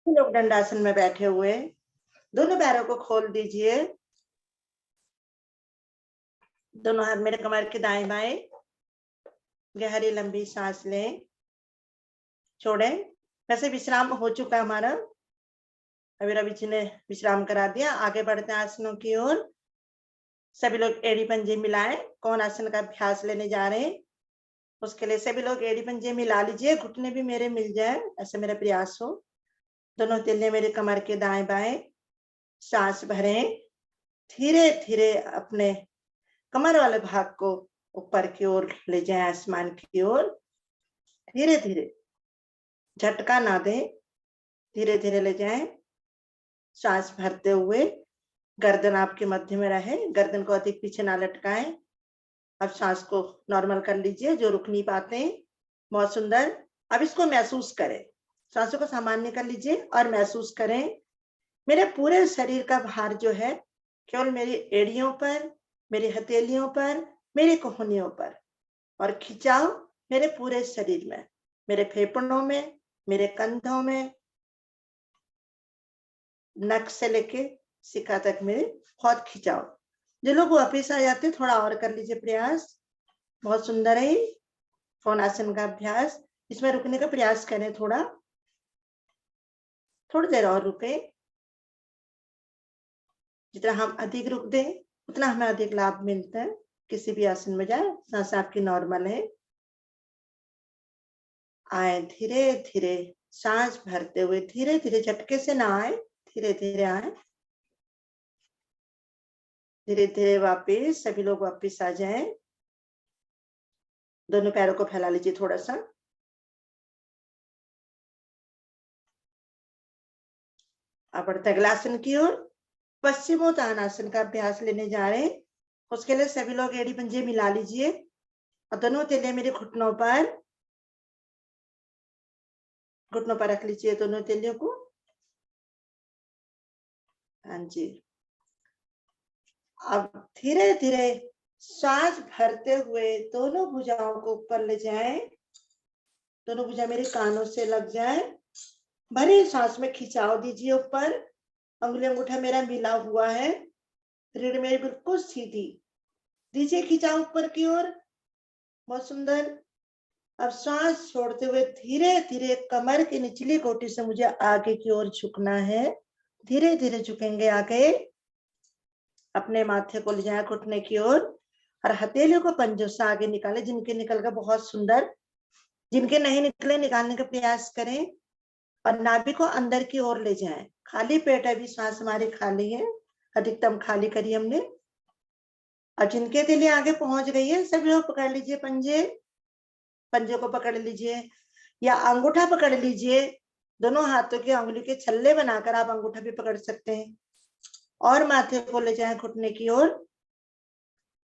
लोग दंडासन में बैठे हुए, दोनों पैरों को खोल दीजिए। दोनों हाथ मेरे कमर के दाएं बाएं। गहरी लंबी सांस लें, छोड़ें। वैसे विश्राम हो चुका हमारा, अभी रवि जी ने विश्राम करा दिया। आगे बढ़ते हैं आसनों की ओर। सभी लोग एड़ी पंजे मिलाएं। कौन आसन का अभ्यास लेने जा रहे हैं उसके लिए सभी लोग एड़ी पंजे मिला लीजिए, घुटने भी मेरे मिल जाए, ऐसे मेरा प्रयास हो। दोनों तिल्ले मेरे कमर के दाएं बाएं। सांस भरें, धीरे धीरे अपने कमर वाले भाग को ऊपर की ओर ले जाएं, आसमान की ओर। धीरे धीरे, झटका ना दें, धीरे धीरे ले जाएं। सांस भरते हुए गर्दन आपके मध्य में रहे, गर्दन को अधिक पीछे ना लटकाएं। अब सांस को नॉर्मल कर लीजिए, जो रुक नहीं पाते हैं। बहुत सुंदर। अब इसको महसूस करें, सांसों को सामान्य कर लीजिए और महसूस करें। मेरे पूरे शरीर का भार जो है केवल मेरी एड़ियों पर, मेरी हथेलियों पर, मेरी कोहनियों पर, और खिंचाव मेरे पूरे शरीर में, मेरे फेफड़ों में, मेरे कंधों में, नक से लेके शिखा तक मेरे बहुत खिंचाव। जो लोग वापिस आ जाते थोड़ा और कर लीजिए प्रयास। बहुत सुंदर है कोणासन का अभ्यास। इसमें रुकने का प्रयास करें, थोड़ी देर और रुके। जितना हम अधिक रुक दें उतना हमें अधिक लाभ मिलता है। किसी भी आसन में जाए, सांस आपकी नॉर्मल है। आए धीरे धीरे, सांस भरते हुए धीरे धीरे, झटके से ना आए, धीरे धीरे आए। धीरे धीरे वापिस, सभी लोग वापिस आ जाएं। दोनों पैरों को फैला लीजिए थोड़ा सा। अब बढ़ते अगला आसन की ओर। पश्चिमोत्तानासन का अभ्यास लेने जा रहे हैं। उसके लिए सभी लोग एड़ी पंजे मिला लीजिए और दोनों तिल्ले मेरे घुटनों पर रख लीजिए, दोनों तिल्लियों को। हाँ जी। अब धीरे धीरे सांस भरते हुए दोनों भुजाओं को ऊपर ले जाएं। दोनों भुजा मेरे कानों से लग जाए। भरी सांस में खिंचाव दीजिए ऊपर। अंगुली अंगूठा मेरा मिला हुआ है, रीढ़ मेरी बिल्कुल सीधी। दीजिए खिंचाव ऊपर की ओर। बहुत सुंदर। अब सांस छोड़ते हुए धीरे धीरे कमर की निचली कोटी से मुझे आगे की ओर झुकना है। धीरे धीरे झुकेंगे आगे। अपने माथे को ले जाए घुटने की ओर और हथेलियों को पंजों से आगे निकाले। जिनके निकल गए बहुत सुंदर, जिनके नहीं निकले निकालने का प्रयास करें। और नाभि को अंदर की ओर ले जाएं। खाली पेट, अभी सांस हमारी खाली है, अधिकतम खाली करी हमने। और जिनके दिल आगे पहुंच गई है सभी लोग पकड़ लीजिए पंजे को पकड़ लीजिए या अंगूठा पकड़ लीजिए। दोनों हाथों की अंगुली के छल्ले बनाकर आप अंगूठा भी पकड़ सकते हैं और माथे को ले जाएं घुटने की ओर।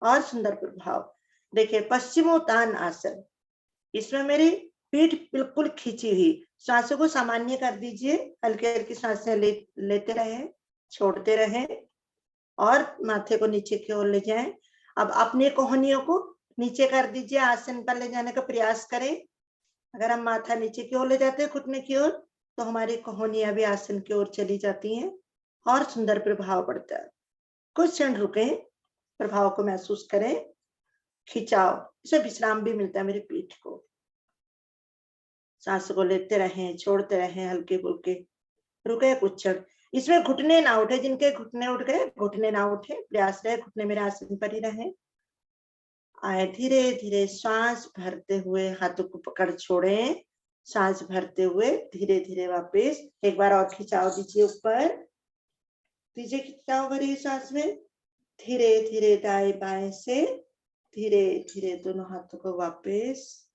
और सुंदर प्रभाव देखिए, पश्चिमोत्तान आसन। इसमें मेरी पीठ बिल्कुल खींची हुई। सांसों को सामान्य कर दीजिए, हल्की हल्की सांसें लेते रहें, छोड़ते रहें और माथे को नीचे की ओर ले जाएं। अब अपनी कोहनियों को नीचे कर दीजिए, आसन पर ले जाने का प्रयास करें। अगर हम माथा नीचे की ओर ले जाते हैं घुटने की ओर, तो हमारी कोहनियां भी आसन की ओर चली जाती हैं और सुंदर प्रभाव पड़ता है। कुछ क्षण रुके, प्रभाव को महसूस करें। खिंचाव, इससे विश्राम भी मिलता है मेरी पीठ को। सांस को लेते रहें, छोड़ते रहें, हल्के फुल्के रुके कुछ क्षण। इसमें घुटने ना उठे, जिनके घुटने उठ गए घुटने ना उठे, प्रयास रहे घुटने मेरे आसन पर ही रहे। आए धीरे धीरे सांस भरते हुए हाथों को पकड़ छोड़ें। सांस भरते हुए धीरे धीरे वापस एक बार और खिंचाव दीजिए ऊपर। दीजिए खिंचाव भरी सांस में। धीरे धीरे दाएं बाएं से धीरे धीरे दोनों हाथों को वापस।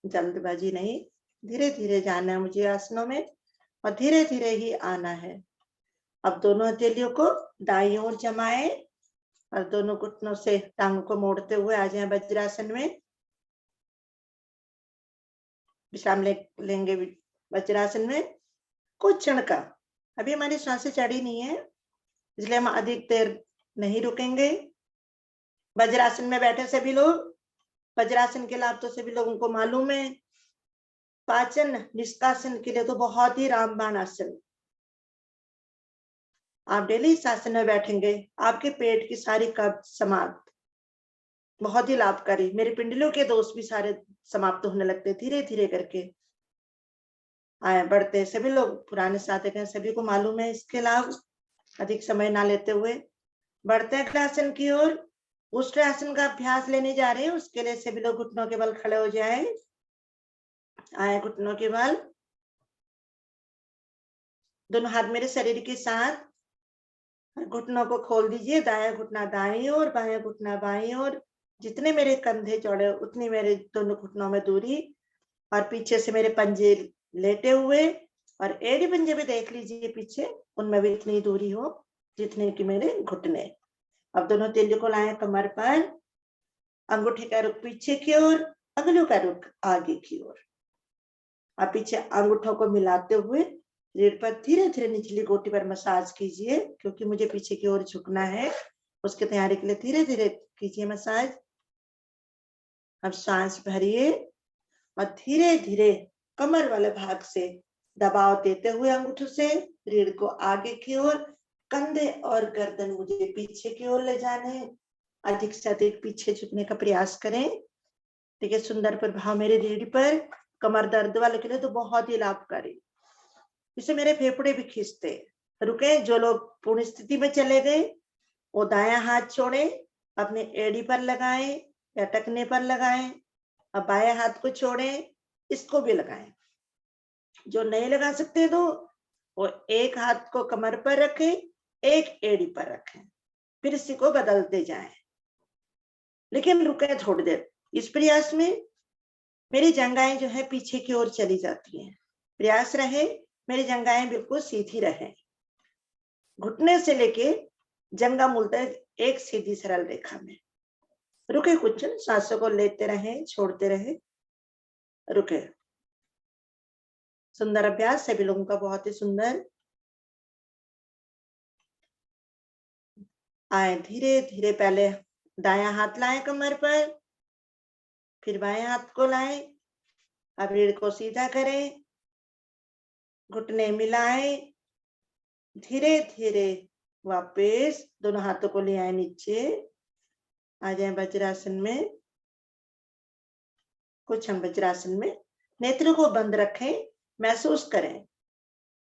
जल्दबाजी नहीं, धीरे धीरे जाना है मुझे आसनों में और धीरे धीरे ही आना है। अब दोनों हथेलियों को दाईं ओर जमाएं और दोनों घुटनों से टांगों को मोड़ते हुए आ जाएं वज्रासन में। विश्राम लेंगे वज्रासन में कुछ क्षण का। अभी हमारी सांसें चढ़ी नहीं है, इसलिए हम अधिक देर नहीं रुकेंगे। वज्रासन में बैठे सभी लोग, वज्रासन के लाभ तो सभी लोगों को मालूम है। पाचन निष्कासन के लिए तो बहुत ही रामबाण आसन। आप डेली इस आसन में बैठेंगे, आपके पेट की सारी कब्ज समाप्त, बहुत ही लाभकारी। मेरे पिंडलियों के दोष भी सारे समाप्त होने लगते धीरे धीरे करके। आए बढ़ते, सभी लोग पुराने साधक हैं, सभी को मालूम है इसके लाभ। अधिक समय ना लेते हुए बढ़ते हैं अगले आसन की ओर। उष्ट आसन का अभ्यास लेने जा रहे हैं, उसके लिए सभी लोग घुटनों के बल खड़े हो जाएं। आए घुटनों के बल, दोनों हाथ मेरे शरीर के साथ, घुटनों को खोल दीजिए। दायां घुटना दाईं ओर, बायां घुटना बाईं ओर। जितने मेरे कंधे चौड़े उतनी मेरे दोनों घुटनों में दूरी, और पीछे से मेरे पंजे लेटे हुए, और एड़ी पंजे भी देख लीजिए पीछे, उनमें भी इतनी दूरी हो जितने की मेरे घुटने। अब दोनों तेलियों को लाएं कमर पर, अंगूठे का रुख पीछे की ओर, अंगुलियों का रुख आगे की ओर। अब पीछे अंगूठों को मिलाते हुए रीढ़ पर धीरे धीरे निचली गोटी पर मसाज कीजिए, क्योंकि मुझे पीछे की ओर झुकना है। उसकी तैयारी के लिए धीरे धीरे कीजिए मसाज। अब सांस भरिए और धीरे धीरे कमर वाले भाग से दबाव देते हुए अंगूठों से रीढ़ को आगे की ओर, कंधे और गर्दन मुझे पीछे की ओर ले जाने। अधिक से अधिक पीछे झुकने का प्रयास करें। देखिए सुंदर प्रभाव मेरे रीढ़ पर, कमर दर्द वाले के लिए तो बहुत ही लाभकारी। इसे मेरे फेफड़े भी खींचते। रुके, जो लोग पूर्ण स्थिति में चले गए वो दायां हाथ छोड़े, अपने एड़ी पर लगाएं या टखने पर लगाएं। अब बाएं हाथ को छोड़ें, इसको भी लगाएं। जो नहीं लगा सकते तो वो एक हाथ को कमर पर रखें, एक एड़ी पर रखें, फिर इसी को बदलते जाएं। लेकिन रुके थोड़ी देर। इस प्रयास में मेरी जंघाएं जो है पीछे की ओर चली जाती हैं। प्रयास रहे मेरी जंघाएं बिल्कुल सीधी रहे, घुटने से लेके जंघा मूल तक एक सीधी सरल रेखा में। रुके कुछ, सांसों को लेते रहें, छोड़ते रहे। रुके। सुंदर अभ्यास सभी लोगों का, बहुत ही सुंदर। आए धीरे धीरे, पहले दायां हाथ लाएं कमर पर, फिर बाएं हाथ को लाएं। अब रीढ़ को सीधा करें, घुटने मिलाएं, धीरे धीरे वापस दोनों हाथों को ले आए नीचे। आ जाए वज्रासन में। कुछ हम वज्रासन में नेत्रों को बंद रखें, महसूस करें।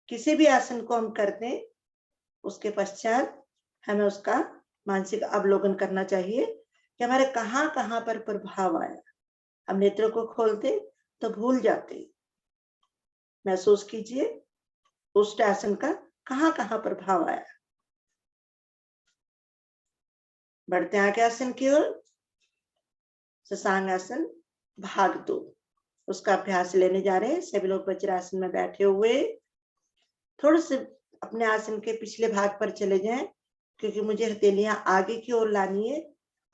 किसी भी आसन को हम करते हैं उसके पश्चात हमें उसका मानसिक अवलोकन करना चाहिए कि हमारे कहाँ कहाँ पर प्रभाव आया। हम नेत्रों को खोलते तो भूल जाते। महसूस कीजिए उस आसन का कहाँ कहाँ प्रभाव आया। बढ़ते आगे आसन की ओर। शशांक आसन भाग 2, उसका अभ्यास लेने जा रहे हैं। सभी लोग वज्रासन में बैठे हुए थोड़े से अपने आसन के पिछले भाग पर चले जाएं, क्योंकि मुझे हथेलियां आगे की ओर लानी है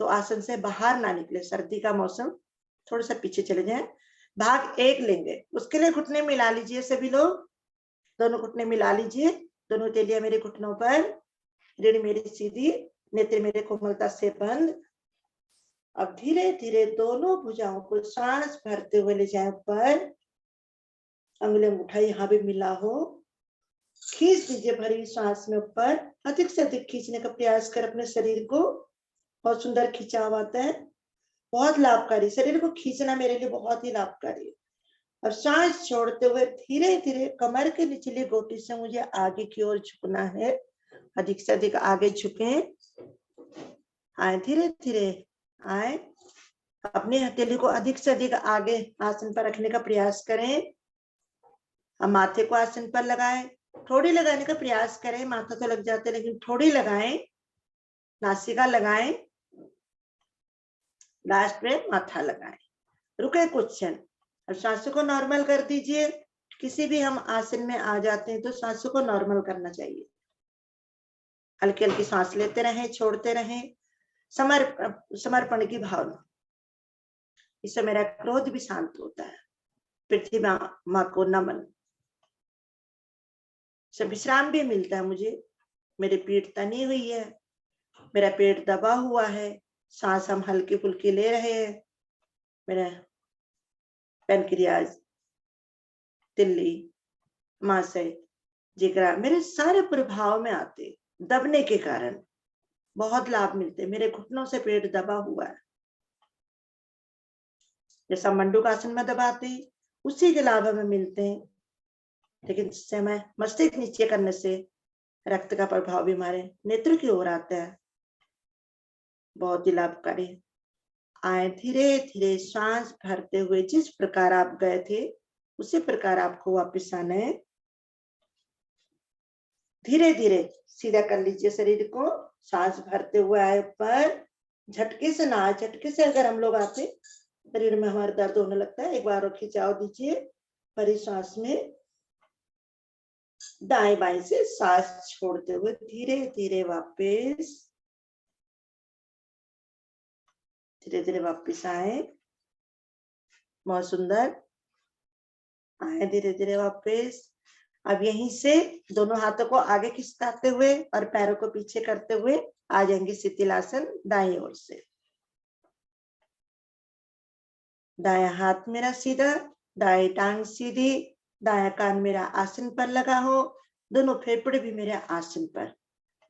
तो आसन से बाहर ना निकले। सर्दी का मौसम, थोड़ा सा पीछे चले जाएं। भाग 1 लेंगे, उसके लिए घुटने मिला लीजिए सभी लोग। दोनों घुटने मिला लीजिए, दोनों हथेलियां मेरे घुटनों पर, रीढ़ मेरी सीधी, नेत्र मेरे कोमलता से बंद। अब धीरे धीरे दोनों भुजाओं को सांस भरते हुए ले जाए ऊपर। अंगुली अंगूठा यहाँ भी मिला हो, खींच दीजिए भरी सांस में ऊपर। अधिक से अधिक खींचने का प्रयास कर अपने शरीर को। बहुत सुंदर खिंचाव आता है, बहुत लाभकारी। शरीर को खींचना मेरे लिए बहुत ही लाभकारी है। अब सांस छोड़ते हुए धीरे धीरे कमर के निचली गोटी से मुझे आगे की ओर झुकना है। अधिक से अधिक आगे झुके। आए धीरे धीरे, आए अपने हथेली को अधिक से अधिक आगे आसन पर रखने का प्रयास करें। हम माथे को आसन पर लगाएं, थोड़ी लगाने का प्रयास करें। माथा तो लग जाते लेकिन थोड़ी लगाएं। नासिका लगाएं, लास्ट में माथा लगाएं। रुके कुछ क्षण। अब सांसों को नॉर्मल कर दीजिए। किसी भी हम आसन में आ जाते हैं तो सांसों को नॉर्मल करना चाहिए। हल्की हल्की सांस लेते रहें, छोड़ते रहें। समर्पण की भावना, इससे मेरा क्रोध भी शांत होता है। पृथ्वी माँ को नमन से विश्राम भी मिलता है मुझे। मेरी पीठ तनी हुई है, मेरा पेट दबा हुआ है, सांस हम हल्की फुल्की ले रहे हैं। मेरा पैनक्रियाज तिल्ली, मांसय, जिगरा मेरे सारे प्रभाव में आते। दबने के कारण बहुत लाभ मिलते। मेरे घुटनों से पेट दबा हुआ है, जैसा मंडूकासन में दबाते उसी के लाभ हमें मिलते हैं। लेकिन समय मस्तिष्क नीचे करने से रक्त का प्रभाव भी हमारे नेत्र की ओर आता है, बहुत ही लाभकारी। आए धीरे धीरे सांस भरते हुए जिस प्रकार आप गए थे उसी प्रकार आपको वापस आना है। धीरे धीरे सीधा कर लीजिए शरीर को, सांस भरते हुए आए ऊपर, झटके से ना, झटके से अगर हम लोग आते शरीर में हमारा दर्द होने लगता है। एक बार और खिंचाव दीजिए भरी सांस में, दाएं बाएं से सांस छोड़ते हुए धीरे धीरे वापस, धीरे धीरे वापस आए। बहुत सुंदर, आए धीरे धीरे वापस। अब यहीं से दोनों हाथों को आगे खिसकाते हुए और पैरों को पीछे करते हुए आ जाएंगे शिथिलासन दाईं ओर से। दायां हाथ मेरा सीधा, दाएं टांग सीधी, दायां कान मेरा आसन पर लगा हो, दोनों फेफड़े भी मेरे आसन पर।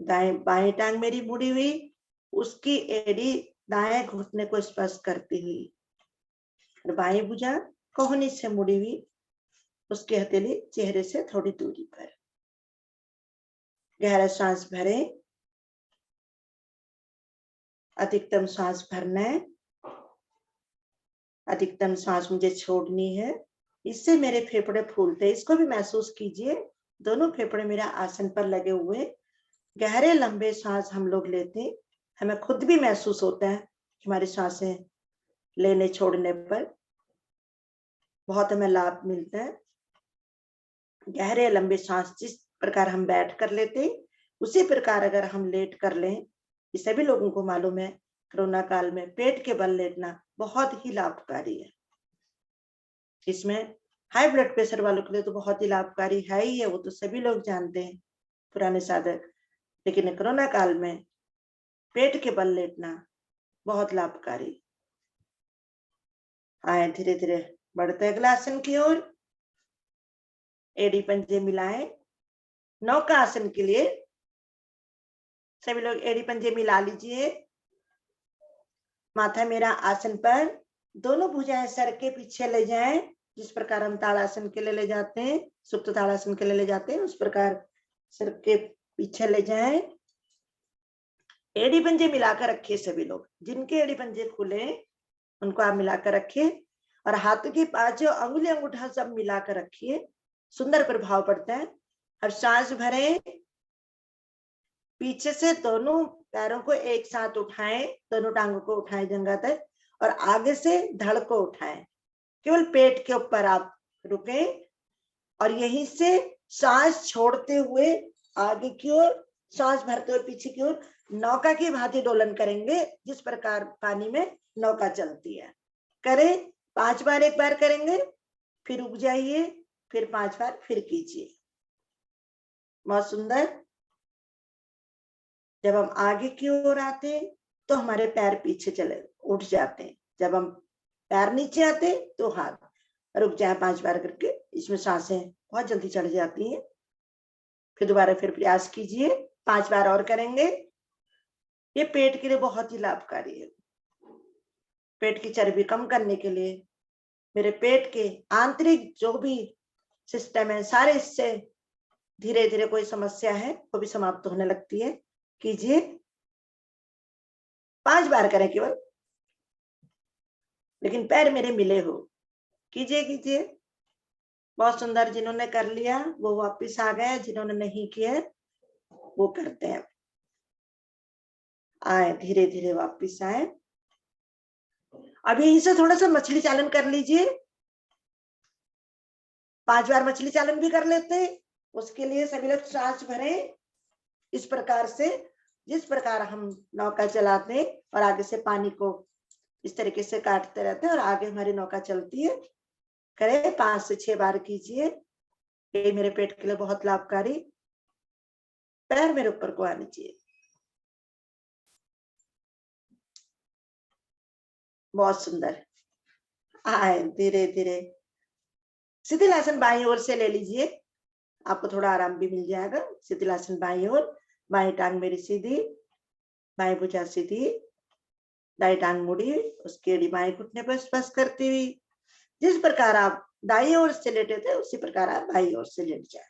दाएं बाएं टांग मेरी मुड़ी हुई, उसकी एड़ी दाएं घुटने को स्पर्श करती हुई, और बाएं भुजा कोहनी से मुड़ी हुई, उसकी हथेली चेहरे से थोड़ी दूरी पर। गहरा सांस भरें, अधिकतम सांस भरना है, अधिकतम सांस मुझे छोड़नी है। इससे मेरे फेफड़े फूलते हैं, इसको भी महसूस कीजिए। दोनों फेफड़े मेरा आसन पर लगे हुए, गहरे लंबे सांस हम लोग लेते हैं, हमें खुद भी महसूस होता है कि हमारी सांसें लेने छोड़ने पर बहुत हमें लाभ मिलता है। गहरे लंबे सांस जिस प्रकार हम बैठ कर लेते उसी प्रकार अगर हम लेट कर लें, ये सभी लोगों को मालूम है, कोरोना काल में पेट के बल लेटना बहुत ही लाभकारी है। इसमें हाई ब्लड प्रेशर वालों के लिए तो बहुत ही लाभकारी है ही है, वो तो सभी लोग जानते हैं, पुराने साधक। लेकिन कोरोना काल में पेट के बल लेटना बहुत लाभकारी। आए धीरे धीरे बढ़ते अगला आसन की ओर, एड़ी पंजे मिलाएं। नौका आसन के लिए सभी लोग एड़ी पंजे मिला लीजिए। माथा मेरा आसन पर, दोनों भुजाएं सर के पीछे ले जाएं, जिस प्रकार हम ताड़ासन के लिए ले जाते हैं, सुप्त ताड़ासन के लिए ले जाते हैं, उस प्रकार सर के पीछे ले जाएं। एड़ी पंजे मिलाकर रखिए सभी लोग, जिनके एड़ी पंजे खुले उनको आप मिलाकर रखिए, और हाथों की पांचों अंगुली अंगूठा सब मिलाकर रखिए, सुंदर प्रभाव पड़ता है। अब सांस भरें, पीछे से दोनों पैरों को एक साथ उठाएं, दोनों टांगों को उठाएं जंघा तक, और आगे से धड़ को उठाएं, केवल पेट के ऊपर आप रुके, और यहीं से सांस छोड़ते हुए आगे की ओर, सांस भरते हुए पीछे की ओर नौका की भांति डोलन करेंगे, जिस प्रकार पानी में नौका चलती है। करें 5 बार, एक बार करेंगे, फिर रुक जाइए, फिर 5 बार फिर कीजिए। बहुत सुंदर। जब हम आगे की ओर आते हैं तो हमारे पैर पीछे चले उठ जाते हैं, जब हम पैर नीचे आते तो हाथ रुक जाए 5 बार करके, इसमें सांसें बहुत जल्दी चढ़ जाती हैं। फिर दोबारा फिर प्रयास कीजिए, 5 बार और करेंगे। ये पेट के लिए बहुत ही लाभकारी है। पेट की चर्बी कम करने के लिए, मेरे पेट के आंतरिक जो भी सिस्टम है सारे, इससे धीरे धीरे कोई समस्या है वो भी समाप्त होने लगती है। कीजिए, 5 बार करें केवल, लेकिन पैर मेरे मिले हो। कीजिए कीजिए, बहुत सुंदर। जिन्होंने कर लिया वो वापस आ गए, जिन्होंने नहीं किया वो करते हैं। आए धीरे धीरे वापस आए। अभी यहीं से थोड़ा सा मछली चालन कर लीजिए, 5 बार मछली चालन भी कर लेते हैं। उसके लिए सभी लोग सांस भरें इस प्रकार से, जिस प्रकार हम नौका चलाते हैं और आगे से पानी को इस तरीके से काटते रहते हैं और आगे हमारी नौका चलती है। करें 5 से 6 बार कीजिए, ये मेरे पेट के लिए बहुत लाभकारी। पैर मेरे ऊपर को आने चाहिए। बहुत सुंदर। आए धीरे धीरे शिथिलासन बाईं ओर से ले लीजिए, आपको थोड़ा आराम भी मिल जाएगा। शिथिलासन बाईं ओर, बाईं टांग मेरी सीधी, बाईं भुजा सीधी, दाई टांग मुड़ी, उसके एड़ी बाएं घुटने पर स्पर्श करती हुई। जिस प्रकार आप दाई ओर से लेटे थे उसी प्रकार आप बाईं ओर से लेट जाए।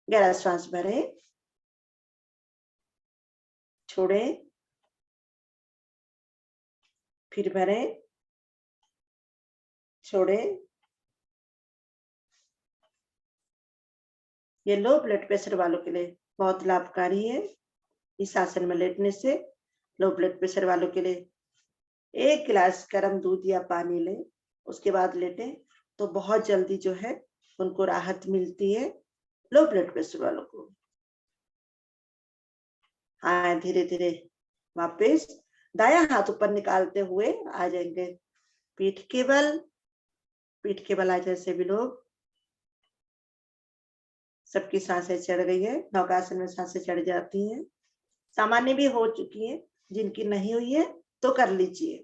गहरा श्वास भरें, छोड़ें, फिर भरें, छोड़ें। ये लो ब्लड प्रेशर वालों के लिए बहुत लाभकारी है। इस आसन में लेटने से लो ब्लड प्रेशर वालों के लिए 1 गिलास गर्म दूध या पानी लें, उसके बाद लेटें तो बहुत जल्दी जो है उनको राहत मिलती है, लो ब्लड प्रेशर वालों को। हाँ, धीरे धीरे वापस दायां हाथ ऊपर निकालते हुए आ जाएंगे पीठ के बल। पीठ के बल आ जाए सभी लोग। सबकी सांसें चढ़ गई है, नौकासन में सांसें चढ़ जाती हैं, सामान्य भी हो चुकी है, जिनकी नहीं हुई है तो कर लीजिए।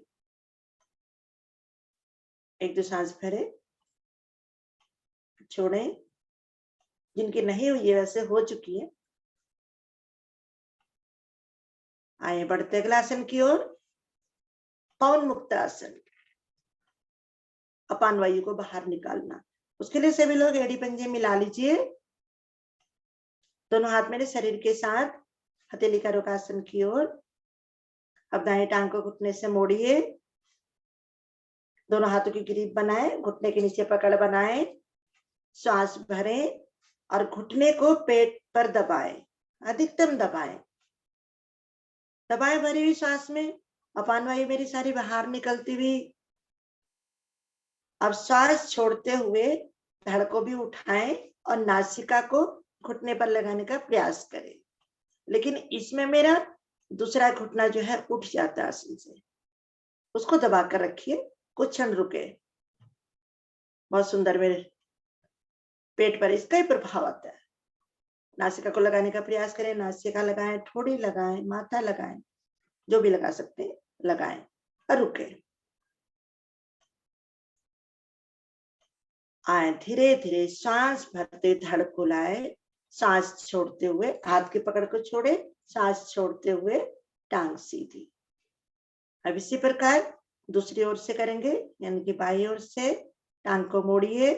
1-2 सांस भरे, छोड़ें। जिनकी नहीं हुई है वैसे हो चुकी है, आए बढ़ते अगला आसन की ओर। पवन मुक्त आसन, अपान वायु को बाहर निकालना। उसके लिए सभी लोग एड़ी पंजे मिला लीजिए, दोनों हाथ मेरे शरीर के साथ हथेली का रुखासन की ओर। अब दाएं टांग को घुटने से मोड़िए, दोनों हाथों की ग्रिप बनाए, घुटने के नीचे पकड़ बनाए, श्वास भरें और घुटने को पेट पर दबाएं, अधिकतम दबाएं। दबाएं भरी हुई सांस में, अपान वायु मेरी सारी बाहर निकलती हुई। अब श्वास छोड़ते हुए धड़ को भी उठाएं और नासिका को घुटने पर लगाने का प्रयास करें, लेकिन इसमें मेरा दूसरा घुटना जो है उठ जाता है आसन से, उसको दबाकर रखिए, कुछ क्षण रुके। बहुत सुंदर, मेरे पेट पर इसका ही प्रभाव आता है। नासिका को लगाने का प्रयास करें, नासिका लगाएं, ठोड़ी लगाएं, माथा लगाएं, जो भी लगा सकते हैं लगाएं और रुके। आए धीरे धीरे सांस भरते धड़ को लाए, सांस छोड़ते हुए हाथ की पकड़ को छोड़े, सांस छोड़ते हुए टांग सीधी। अब इसी प्रकार दूसरी ओर से करेंगे, यानी कि बाईं ओर से टांग को मोड़िए,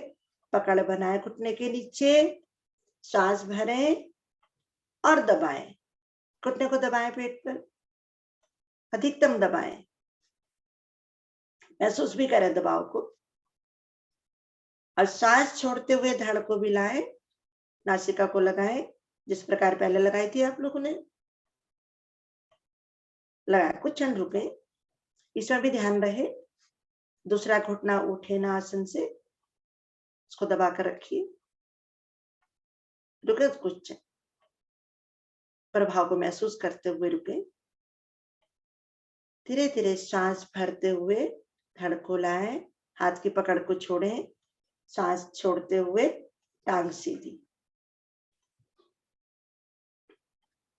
पकड़ बनाए घुटने के नीचे, सांस भरें और दबाएं, घुटने को दबाएं, पेट पर अधिकतम दबाएं, महसूस भी करें दबाव को। और सांस छोड़ते हुए धड़ को भी लाएं, नासिका को लगाएं, जिस प्रकार पहले लगाई थी आप लोगों ने, लगाया। कुछ क्षण रुके, इसमें भी ध्यान रहे दूसरा घुटना उठे ना आसन से, उसको दबाकर रखिए, रुके कुछ प्रभाव को महसूस करते हुए रुके। धीरे धीरे सांस भरते हुए धड़ को लाएं, हाथ की पकड़ को छोड़ें, सांस छोड़ते हुए टांग सीधी।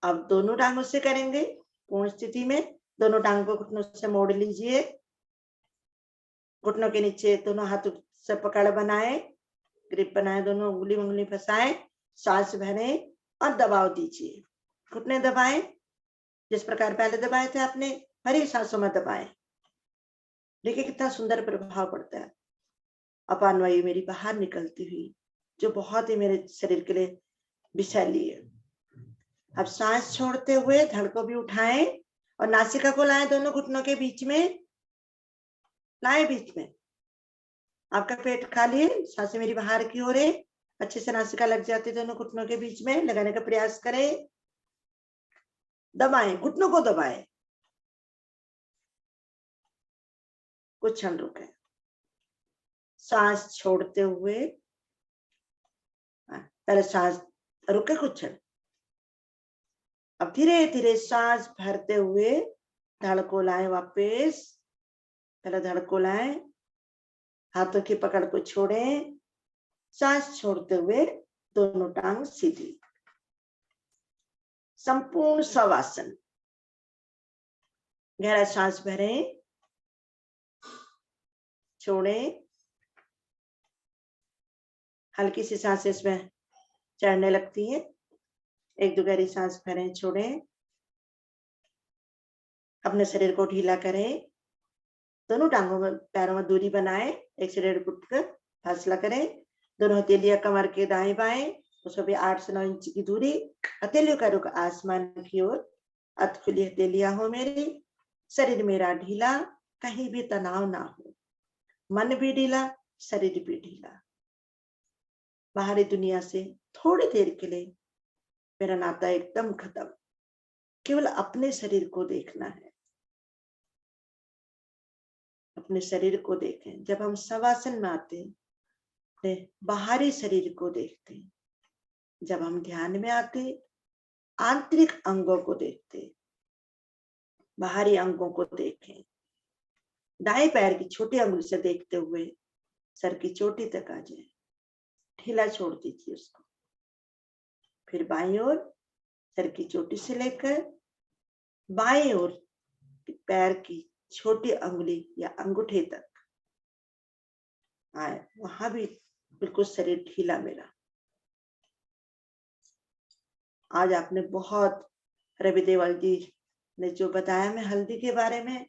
अब दोनों टांगों से करेंगे, पूर्ण स्थिति में दोनों टांगों को घुटनों से मोड़ लीजिए, घुटनों के नीचे दोनों हाथों से पकड़ बनाए, ग्रिप बनाए, दोनों उंगली उंगली फंसाएं, सांस भरें और दबाव दीजिए। घुटने दबाएं, जिस प्रकार पहले दबाए थे आपने, भरी सांसों में दबाएं। देखिए कितना सुंदर प्रभाव पड़ता है। अपान वायु मेरी बाहर निकलती हुई, जो बहुत ही मेरे शरीर के लिए विषैली है। अब सांस छोड़ते हुए धड़ को भी उठाएं और नासिका को लाएं, दोनों घुटनों के बीच में लाएं, बीच में। आपका पेट खाली है, सांसें मेरी बाहर की ओर है, अच्छे से नासिका लग जाती है दोनों घुटनों के बीच में, लगाने का प्रयास करें, दबाएं, घुटनों को दबाएं, कुछ क्षण रुके, सांस छोड़ते हुए, पहले सांस रुके कुछ क्षण, अब धीरे धीरे सांस भरते हुए धड़ को लाएं वापस, पहले धड़ को लाएं, हाथों की पकड़ को छोड़ें, सांस छोड़ते हुए दोनों टांग सीधी। संपूर्ण शवासन, गहरा सांस भरें, छोड़ें, हल्की सी सांसें इसमें चढ़ने लगती हैं। एक 2 गहरी सांस भरें, छोड़ें। अपने शरीर को ढीला करें। दोनों टांगों में पैरों में दूरी बनाएं। 1 से 1.5 फुट का फासला करें। दोनों हथेलियां कमर के दाएं बाएं, उसमें भी 8 से 9 इंच की दूरी। हथेलियों का रुख आसमान की ओर। अध खुली हथेलियां हो मेरी। शरीर मेरा ढीला, कहीं भी तनाव ना हो। मन भी ढीला, शरीर भी ढीला। बाहरी दुनिया से थोड़ी देर के लिए मेरा नाता एकदम खत्म। केवल अपने शरीर को देखना है। अपने शरीर को देखें। जब हम शवासन में आते हैं, अपने बाहरी शरीर को देखते हैं। जब हम ध्यान में आते, आंतरिक अंगों को देखते, बाहरी अंगों को देखें। दाएं पैर की छोटी अंगुली से देखते हुए सर की चोटी तक आ जाए। ढीला छोड़ दीजिए उसको। फिर बाईं ओर सर की चोटी से लेकर बाएं ओर पैर की छोटी अंगुली या अंगूठे तक आए। वहां भी बिल्कुल शरीर ढीला मेरा। आज आपने बहुत, रवि देवाल जी ने जो बताया मैं हल्दी के बारे में,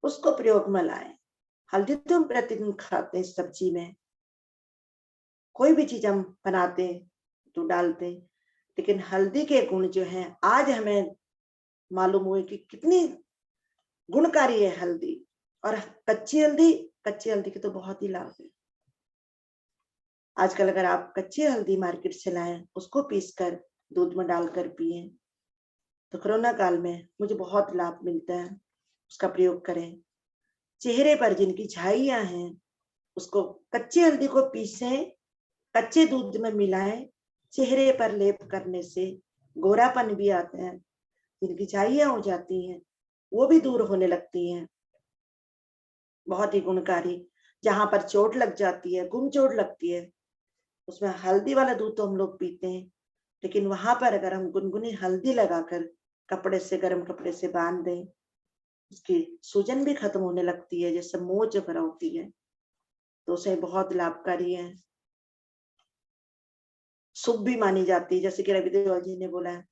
उसको प्रयोग में लाएं। हल्दी तो हम प्रतिदिन खाते हैं सब्जी में, कोई भी चीज हम बनाते हैं तो डालते हैं, लेकिन हल्दी के गुण जो हैं आज हमें मालूम हुए कि कितनी गुणकारी है हल्दी। और कच्ची हल्दी के तो बहुत ही लाभ है। आजकल अगर आप कच्ची हल्दी मार्केट से लाएं, उसको पीसकर दूध में डालकर पिए तो कोरोना काल में मुझे बहुत लाभ मिलता है। उसका प्रयोग करें। चेहरे पर जिनकी झाइयां हैं, उसको कच्ची हल्दी को पीसें, कच्चे दूध में मिलाएं। चेहरे पर लेप करने से गोरापन भी आता है। जिनकी झाइयां हो जाती हैं, वो भी दूर होने लगती हैं। बहुत ही गुणकारी। जहां पर चोट लग जाती है, गुम चोट लगती है, उसमें हल्दी वाला दूध तो हम लोग पीते हैं, लेकिन वहां पर अगर हम गुनगुनी हल्दी लगाकर कपड़े से, गर्म कपड़े से बांध दें, उसकी सूजन भी खत्म होने लगती है, जैसे मोच भरा होती है, तो उसे बहुत लाभकारी है। शुभ भी मानी जाती है, जैसे कि रवि देवाल जी ने बोला है।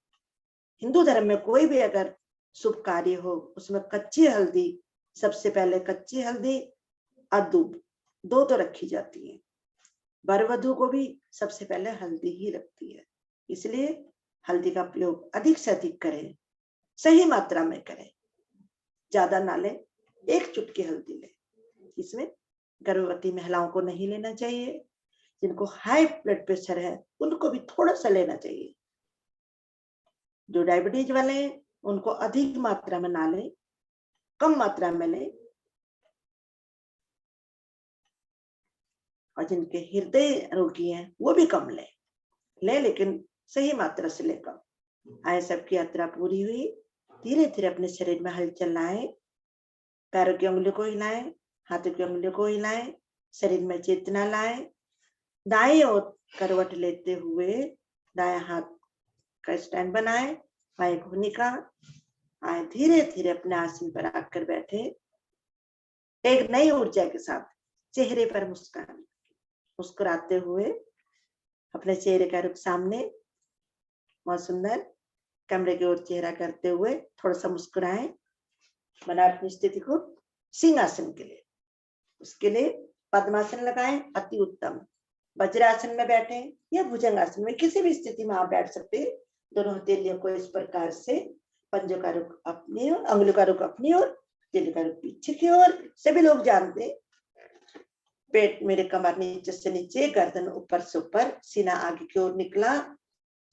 हिंदू धर्म में कोई भी अगर शुभ कार्य हो, उसमें कच्ची हल्दी, सबसे पहले कच्ची हल्दी और दूध, 2 तो रखी जाती है। वर वधू को भी सबसे पहले हल्दी ही रखती है। इसलिए हल्दी का प्रयोग अधिक से अधिक करें, सही मात्रा में करें। ज्यादा ना लें, 1 चुटकी हल्दी लें। इसमें गर्भवती महिलाओं को नहीं लेना चाहिए। जिनको हाई ब्लड प्रेशर है, उनको भी थोड़ा सा लेना चाहिए। जो डायबिटीज वाले हैं, उनको अधिक मात्रा में ना लें, कम मात्रा में लें। और जिनके हृदय रोगी हैं, वो भी कम लें, लेकिन सही मात्रा से लेकर। आए सबकी यात्रा पूरी हुई। धीरे धीरे अपने शरीर में हलचल लाएं। पैरों की उंगलियों को हिलाएं, हाथों की उंगलियों को हिलाएं, शरीर में चेतना लाएं। दाएं ओर करवट लेते हुए दाएं हाथ का स्टैंड बनाएं, बाएं घुनी का। आए धीरे धीरे अपने आसन पर आकर बैठे। एक नई ऊर्जा के साथ चेहरे पर मुस्कान, मुस्कुराते हुए अपने चेहरे का रुख सामने, बहुत सुंदर कमरे की ओर चेहरा करते हुए थोड़ा सा मुस्कुराएं। बना अपनी स्थिति को सिंहासन के लिए। उसके लिए पद्मासन लगाएं, अति उत्तम। वज्रासन में बैठे या भुजंगासन में, किसी भी स्थिति में आप बैठ सकते हैं। दोनों हथेलियों को इस प्रकार से, पंजों का रुख अपनी ओर, अंगुलियों का रुख अपनी ओर, हथेली का रुख पीछे की ओर। सभी लोग जानते हैं। पेट मेरे कमर नीचे से नीचे, गर्दन ऊपर से ऊपर, सीना आगे की ओर निकला।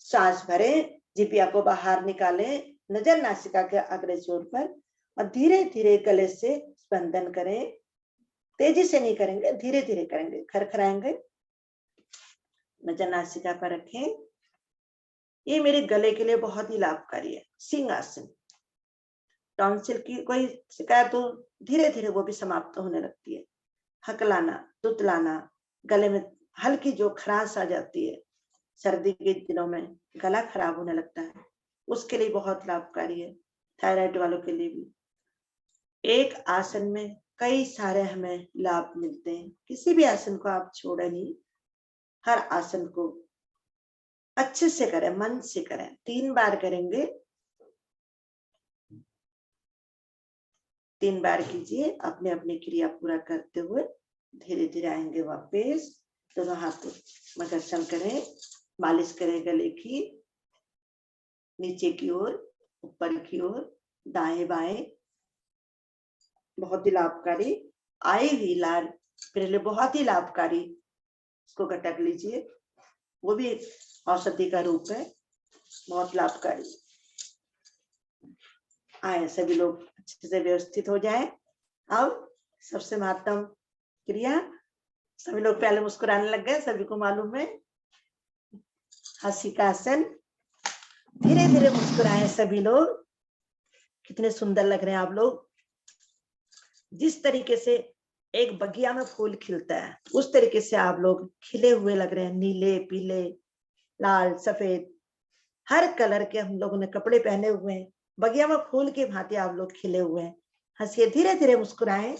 सांस भरे, जिभिया को बाहर निकाले, नजर नासिका के अग्र छोर पर, और धीरे धीरे गले से स्पंदन करें। तेजी से नहीं करेंगे, धीरे धीरे करेंगे, खरखराएंगे। नजर नासिका पर रखें। ये मेरे गले के लिए बहुत ही लाभकारी है। सिंहासन। टॉन्सिल की कोई शिकायत हो, धीरे धीरे वो भी समाप्त होने लगती है। हकलाना, तुतलाना, गले में हल्की जो खराश आ जाती है, सर्दी के दिनों में गला खराब होने लगता है, उसके लिए बहुत लाभकारी है। थायराइड वालों के लिए भी। एक आसन में कई सारे हमें लाभ मिलते हैं। किसी भी आसन को आप छोड़े नहीं, हर आसन को अच्छे से करें, मन से करें। 3 बार करेंगे, 3 बार कीजिए। अपने अपने क्रिया पूरा करते हुए धीरे धीरे आएंगे वापस। दोनों हाथ मकर्षण करें, मालिश करें गले की, नीचे की ओर, ऊपर की ओर, दाएं बाएं। बहुत ही लाभकारी, आए ही लाल मेरे लिए बहुत ही लाभकारी। इसको गटक लीजिए, वो भी औषधि का रूप है, बहुत लाभकारी। आए सभी लोग अच्छे से व्यवस्थित हो जाए। अब सबसे महत्वपूर्ण क्रिया, सभी लोग पहले मुस्कुराने लग गए, सभी को मालूम है। हंसी का आसन, धीरे धीरे मुस्कुराएं सभी लोग। कितने सुंदर लग रहे हैं आप लोग। जिस तरीके से एक बगिया में फूल खिलता है, उस तरीके से आप लोग खिले हुए लग रहे हैं। नीले, पीले, लाल, सफेद, हर कलर के हम लोगों ने कपड़े पहने हुए हैं। बगिया में फूल की भांति आप लोग खिले हुए हैं। हंसिए, धीरे धीरे मुस्कुराएं,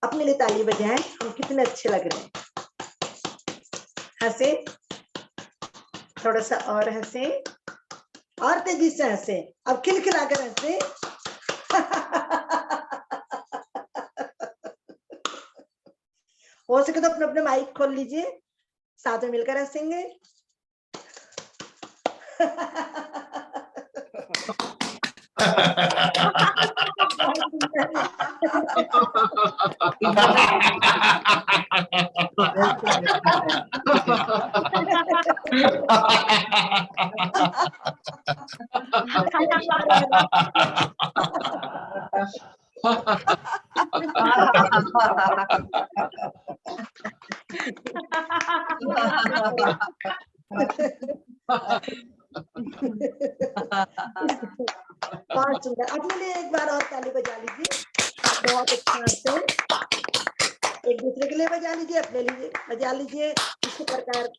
अपने लिए ताली बजाएं। हम कितने अच्छे लग रहे हैं। हंसे, थोड़ा सा और हंसे, और तेजी से हंसे। अब खिलखिलाकर हंसे। हो सके तो अपने अपने माइक खोल लीजिए, साथ में मिलकर हंसेंगे। बहुत सुंदर। अपने लिए एक बार और ताली बजा लीजिए। बहुत अच्छा से एक दूसरे के लिए बजा लीजिए, अपने लिए बजा लीजिए। इसी प्रकार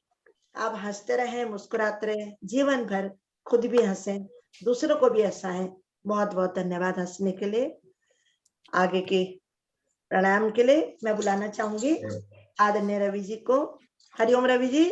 आप हंसते रहें, मुस्कुराते रहें, जीवन भर खुद भी हंसें, दूसरों को भी हंसाएं। बहुत बहुत धन्यवाद हंसने के लिए। आगे के प्राणायाम के लिए मैं बुलाना चाहूंगी आदरणीय रवि जी को। हरिओम रवि जी।